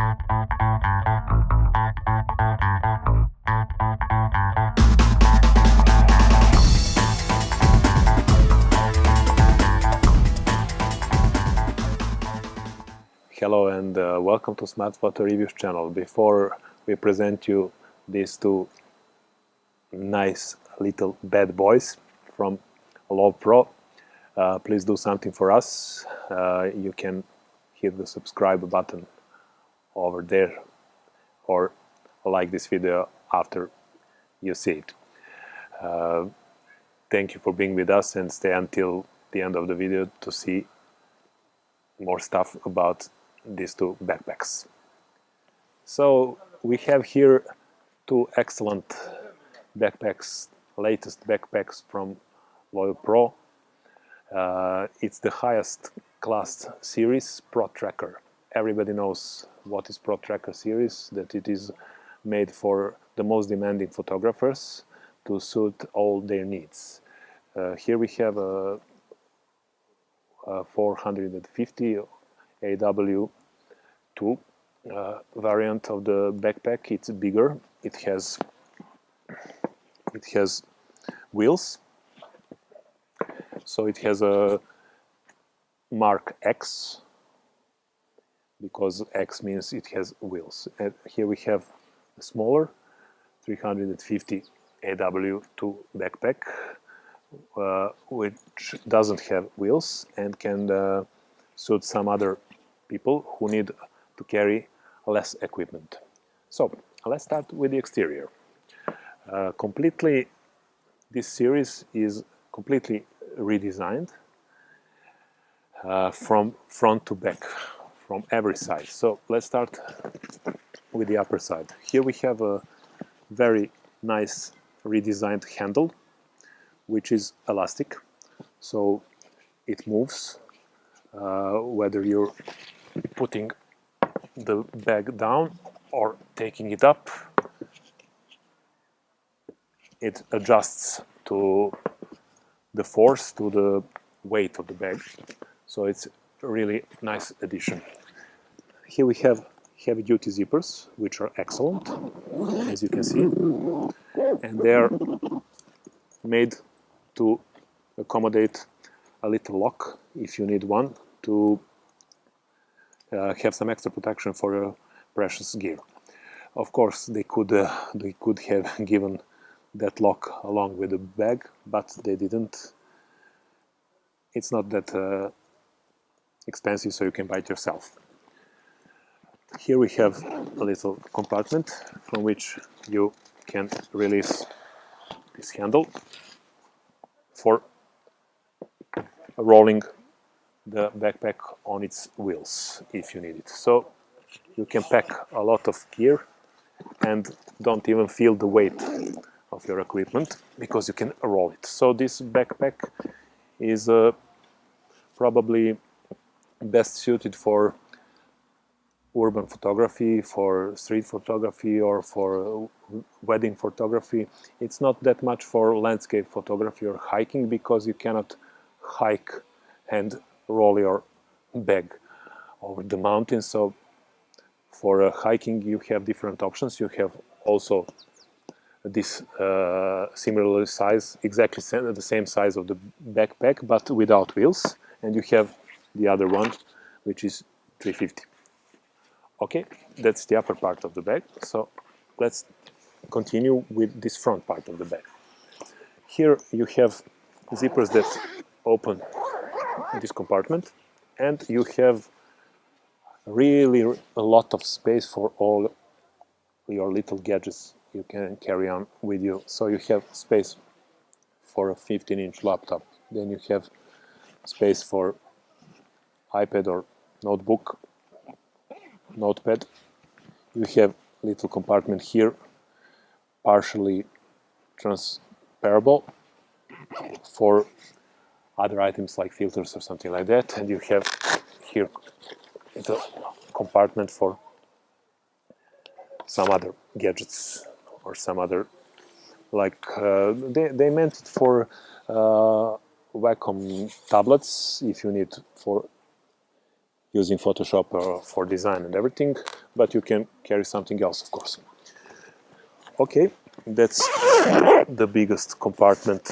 Hello and welcome to SmartPhotoraphyReviews channel. Before we present you these two nice little bad boys from Lowepro, please do something for us. You can hit the subscribe button over there or like this video after you see it. Thank you for being with us and stay until the end of the video to see more stuff about these two backpacks. So we have here two excellent backpacks, latest backpacks from Lowepro. It's the highest class series Pro Tracker. Everybody knows what is Pro Tracker series, that it is made for the most demanding photographers to suit all their needs. Here we have a 450 AW2 variant of the backpack. It's bigger. It has wheels. So it has a mark X because X means it has wheels. And here we have a smaller 350 AW2 backpack which doesn't have wheels and can suit some other people who need to carry less equipment. So let's start with the exterior. This series is completely redesigned from front to back, from every side. So let's start with the upper side. Here we have a very nice redesigned handle, which is elastic, so it moves whether you're putting the bag down or taking it up. It adjusts to the force, to the weight of the bag, so it's a really nice addition. Here we have heavy-duty zippers, which are excellent, as you can see, and they are made to accommodate a little lock if you need one to have some extra protection for your precious gear. Of course, they could have given that lock along with the bag, but they didn't. It's not that expensive, so you can buy it yourself. Here we have a little compartment from which you can release this handle for rolling the backpack on its wheels if you need it. So you can pack a lot of gear and don't even feel the weight of your equipment because you can roll it. So this backpack is probably best suited for urban photography, for street photography, or for wedding photography. It's not that much for landscape photography or hiking because you cannot hike and roll your bag over the mountain. So for hiking you have different options. You have also this similar size, exactly the same size of the backpack but without wheels, and you have the other one which is 350. Okay, that's the upper part of the bag. So let's continue with this front part of the bag. Here you have zippers that open this compartment, and you have really a lot of space for all your little gadgets you can carry on with you. So you have space for a 15-inch laptop, then you have space for iPad or notebook, notepad. You have a little compartment here, partially transferable for other items like filters or something like that, and you have here the compartment for some other gadgets or some other, like they meant it for Wacom tablets if you need for using Photoshop for design and everything, but you can carry something else, of course. Okay, that's the biggest compartment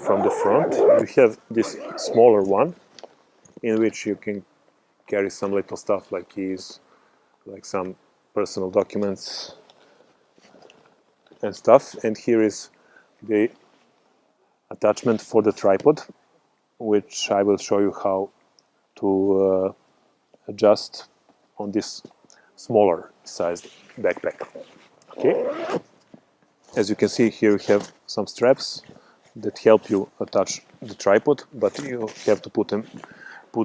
from the front. You have this smaller one in which you can carry some little stuff like keys, like some personal documents and stuff. And here is the attachment for the tripod, which I will show you how to adjust on this smaller sized backpack. Okay, as you can see here, we have some straps that help you attach the tripod, but you have to put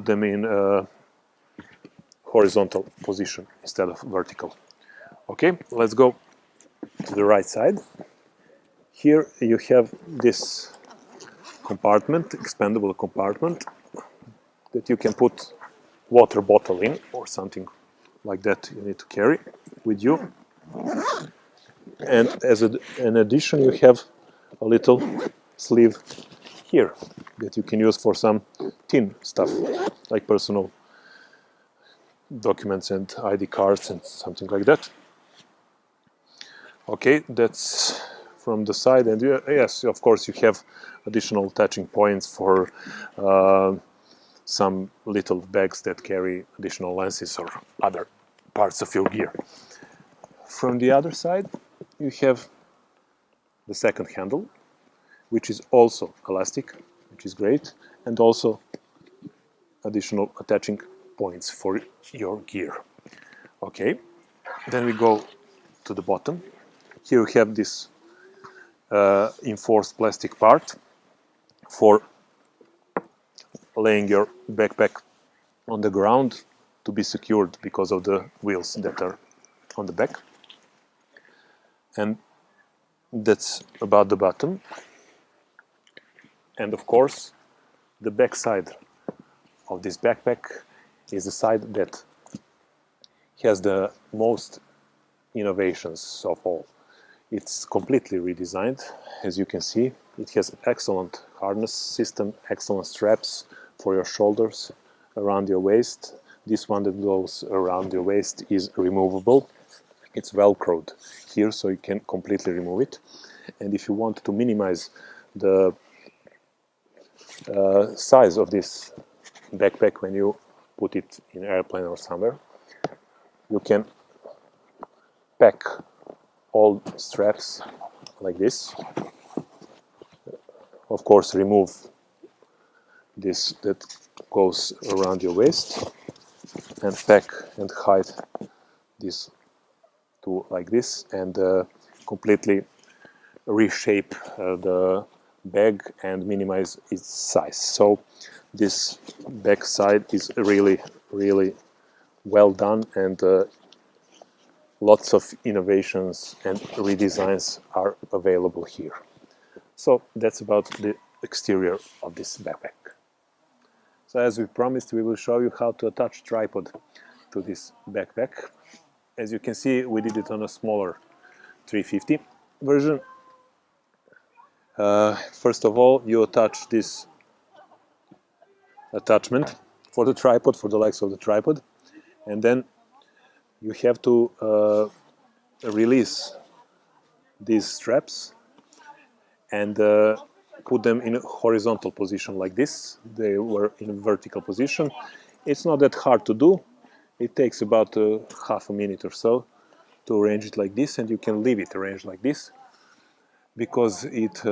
them in a horizontal position instead of vertical. Okay, let's go to the right side. Here you have this compartment, expandable compartment, that you can put water bottle in or something like that you need to carry with you. And as an addition, you have a little sleeve here that you can use for some thin stuff, like personal documents and ID cards and something like that. Okay, that's from the side. And yes, of course, you have additional attaching points for some little bags that carry additional lenses or other parts of your gear. From the other side, you have the second handle, which is also elastic, which is great, and also additional attaching points for your gear. Okay, then we go to the bottom. Here we have this enforced plastic part for laying your backpack on the ground to be secured because of the wheels that are on the back. And that's about the bottom. And of course, the back side of this backpack is the side that has the most innovations of all. It's completely redesigned, as you can see. It has excellent harness system, excellent straps for your shoulders, around your waist. This one that goes around your waist is removable. It's velcroed here, so you can completely remove it. And if you want to minimize the size of this backpack when you put it in an airplane or somewhere, you can pack all straps like this. Of course, remove this that goes around your waist and pack and hide this to like this, and completely reshape the bag and minimize its size. So this back side is really well done, and lots of innovations and redesigns are available here. So that's about the exterior of this backpack. So as we promised, we will show you how to attach tripod to this backpack. As you can see, we did it on a smaller 350 version. First of all, you attach this attachment for the tripod, for the legs of the tripod, and then you have to release these straps and put them in a horizontal position like this. They were in a vertical position. It's not that hard to do. It takes about half a minute or so to arrange it like this, and you can leave it arranged like this because it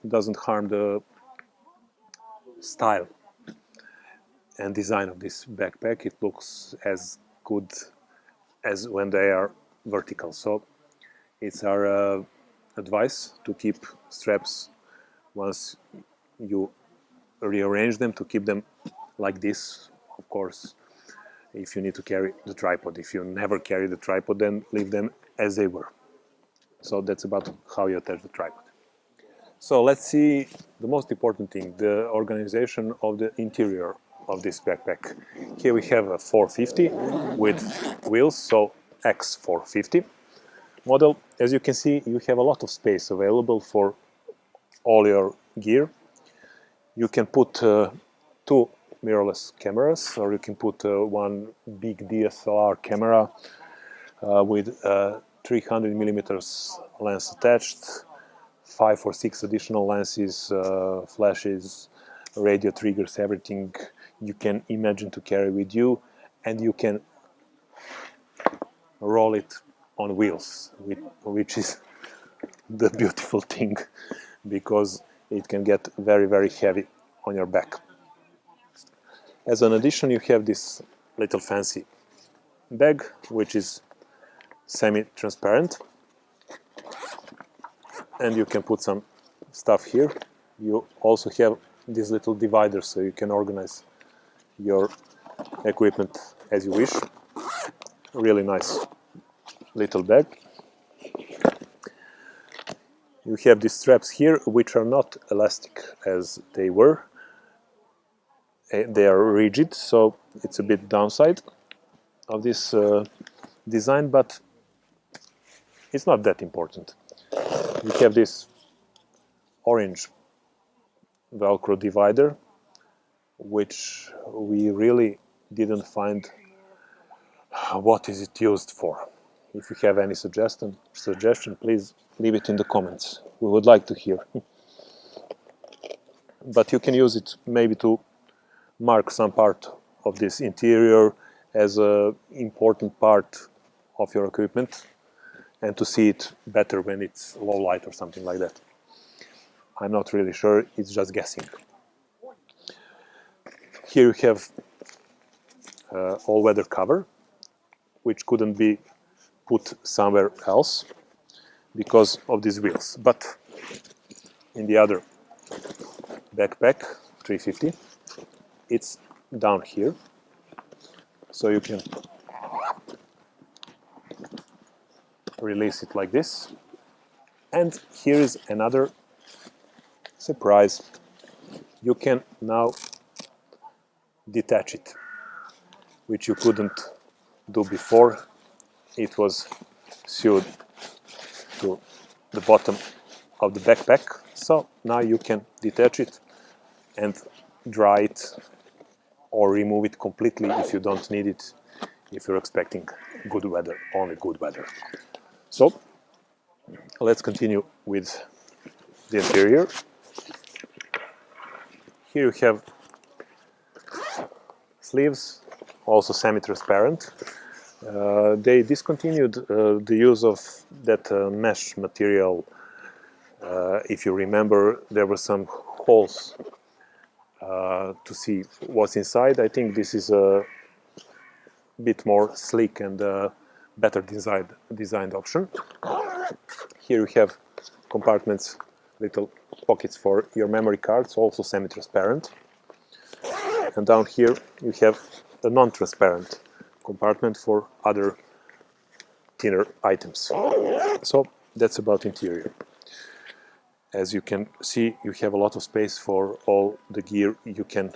doesn't harm the style and design of this backpack. It looks as good as when they are vertical. So it's our advice to keep straps, once you rearrange them, to keep them like this. Of course, if you need to carry the tripod. If you never carry the tripod, then leave them as they were. So that's about how you attach the tripod. So let's see the most important thing, the organization of the interior of this backpack. Here we have a 450 with wheels, so X450 model. As you can see, you have a lot of space available for all your gear. You can put two mirrorless cameras, or you can put one big DSLR camera with 300 millimeters lens attached, 5 or 6 additional lenses, flashes, radio triggers, everything you can imagine to carry with you, and you can roll it on wheels, which is the beautiful thing, because it can get very, very heavy on your back. As an addition, you have this little fancy bag, which is semi-transparent, and you can put some stuff here. You also have these little dividers, so you can organize your equipment as you wish. Really nice little bag. You have these straps here, which are not elastic as they were. They are rigid, so it's a bit downside of this design, but it's not that important. We have this orange Velcro divider, which we really didn't find what is it used for. If you have any suggestion, please leave it in the comments. We would like to hear. But you can use it maybe to mark some part of this interior as an important part of your equipment, and to see it better when it's low light or something like that. I'm not really sure, it's just guessing. Here you have all-weather cover, which couldn't be put somewhere else because of these wheels. But in the other backpack, 350, it's down here, so you can release it like this. And here is another surprise. You can now detach it, which you couldn't do before. It was sewed to the bottom of the backpack, so now you can detach it and dry it or remove it completely if you don't need it, if you're expecting good weather, only good weather. So let's continue with the interior. Here you have sleeves, also semi-transparent. They discontinued the use of that mesh material. If you remember, there were some holes to see what's inside. I think this is a bit more sleek and better designed option. Here you have compartments, little pockets for your memory cards, also semi-transparent. And down here you have the non-transparent compartment for other thinner items. So that's about interior. As you can see, you have a lot of space for all the gear you can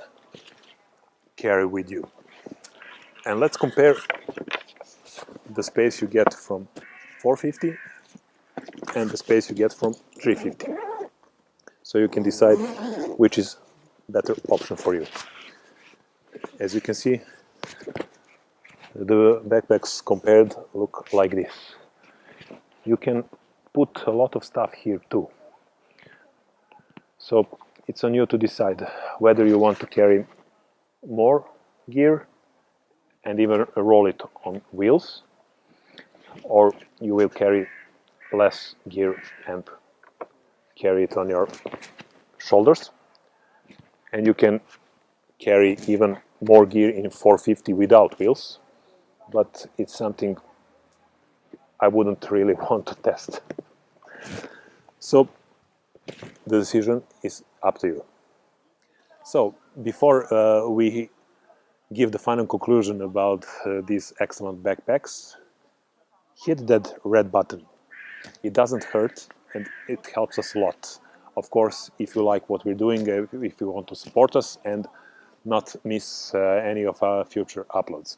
carry with you. And let's compare the space you get from 450 and the space you get from 350. So you can decide which is better option for you. As you can see, the backpacks compared look like this. You can put a lot of stuff here too. So it's on you to decide whether you want to carry more gear and even roll it on wheels, or you will carry less gear and carry it on your shoulders. And you can carry even more gear in 450 without wheels, but it's something I wouldn't really want to test. So the decision is up to you. So before we give the final conclusion about these excellent backpacks, hit that red button. It doesn't hurt and it helps us a lot. Of course, if you like what we're doing, if you want to support us and not miss any of our future uploads.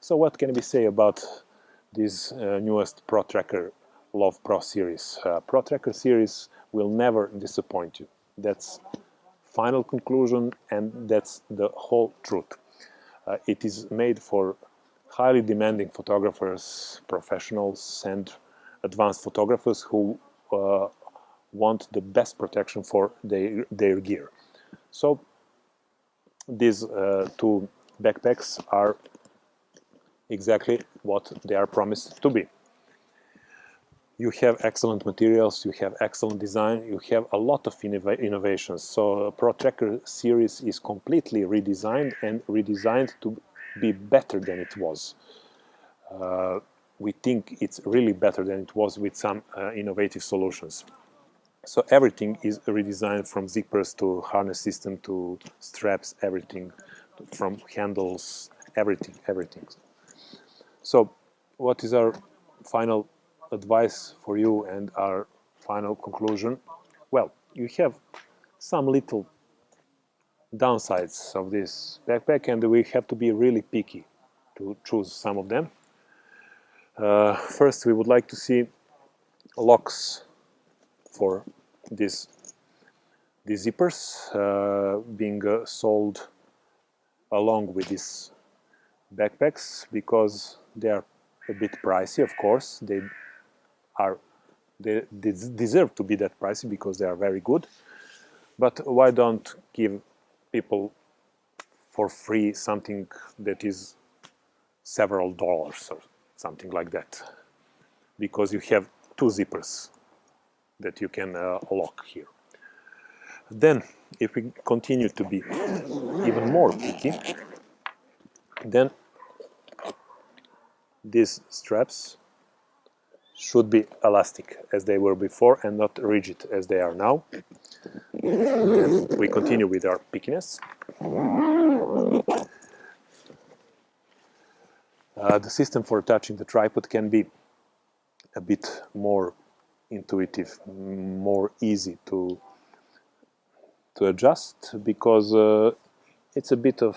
So what can we say about this newest ProTracker Lowepro series? ProTracker series will never disappoint you. That's final conclusion, and that's the whole truth. It is made for highly demanding photographers, professionals, and advanced photographers who want the best protection for their gear. So these two backpacks are exactly what they are promised to be. You have excellent materials, you have excellent design, you have a lot of innovations. So Pro Tracker series is completely redesigned to be better than it was. We think it's really better than it was with some innovative solutions. So everything is redesigned, from zippers to harness system to straps, everything, from handles, everything. So what is our final advice for you and our final conclusion? Well, you have some little downsides of this backpack, and we have to be really picky to choose some of them. First, we would like to see locks for these zippers being sold along with these backpacks, because they are a bit pricey. Of course, they deserve to be that pricey because they are very good. But why don't give people for free something that is several dollars or something like that? Because you have two zippers that you can lock here. Then, if we continue to be even more picky, then these straps should be elastic as they were before and not rigid as they are now. Then we continue with our pickiness. The system for attaching the tripod can be a bit more intuitive, more easy to adjust, because it's a bit of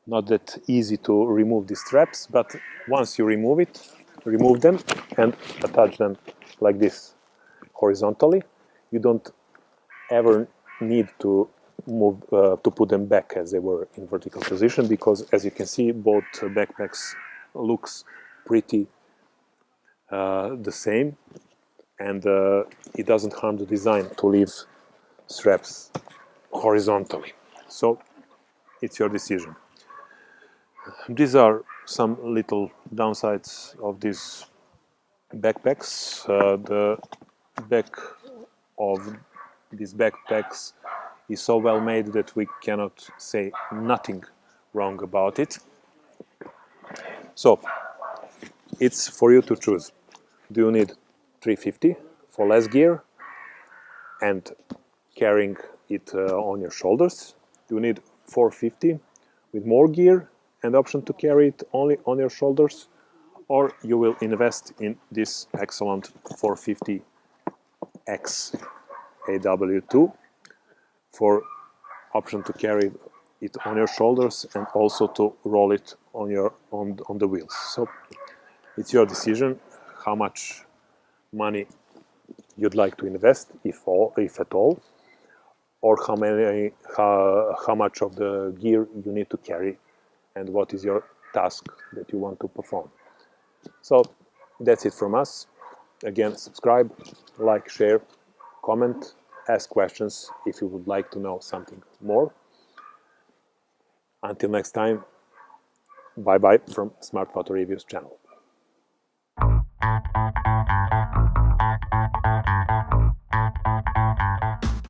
not that easy to remove these straps, but once you remove them and attach them like this horizontally, you don't ever need to move to put them back as they were in vertical position, because as you can see, both backpacks looks pretty the same, and it doesn't harm the design to leave straps horizontally. So it's your decision. These are some little downsides of these backpacks. The back of these backpacks is so well made that we cannot say nothing wrong about it. So it's for you to choose. Do you need 350 for less gear and carrying it on your shoulders? Do you need 450 with more gear and option to carry it only on your shoulders? Or you will invest in this excellent 450X AW2 for option to carry it on your shoulders and also to roll it on the wheels. So it's your decision how much money you'd like to invest, if at all, or how much of the gear you need to carry, and what is your task that you want to perform. So that's it from us. Again, subscribe, like, share, comment, ask questions if you would like to know something more. Until next time, bye-bye from Smart Photo Reviews channel.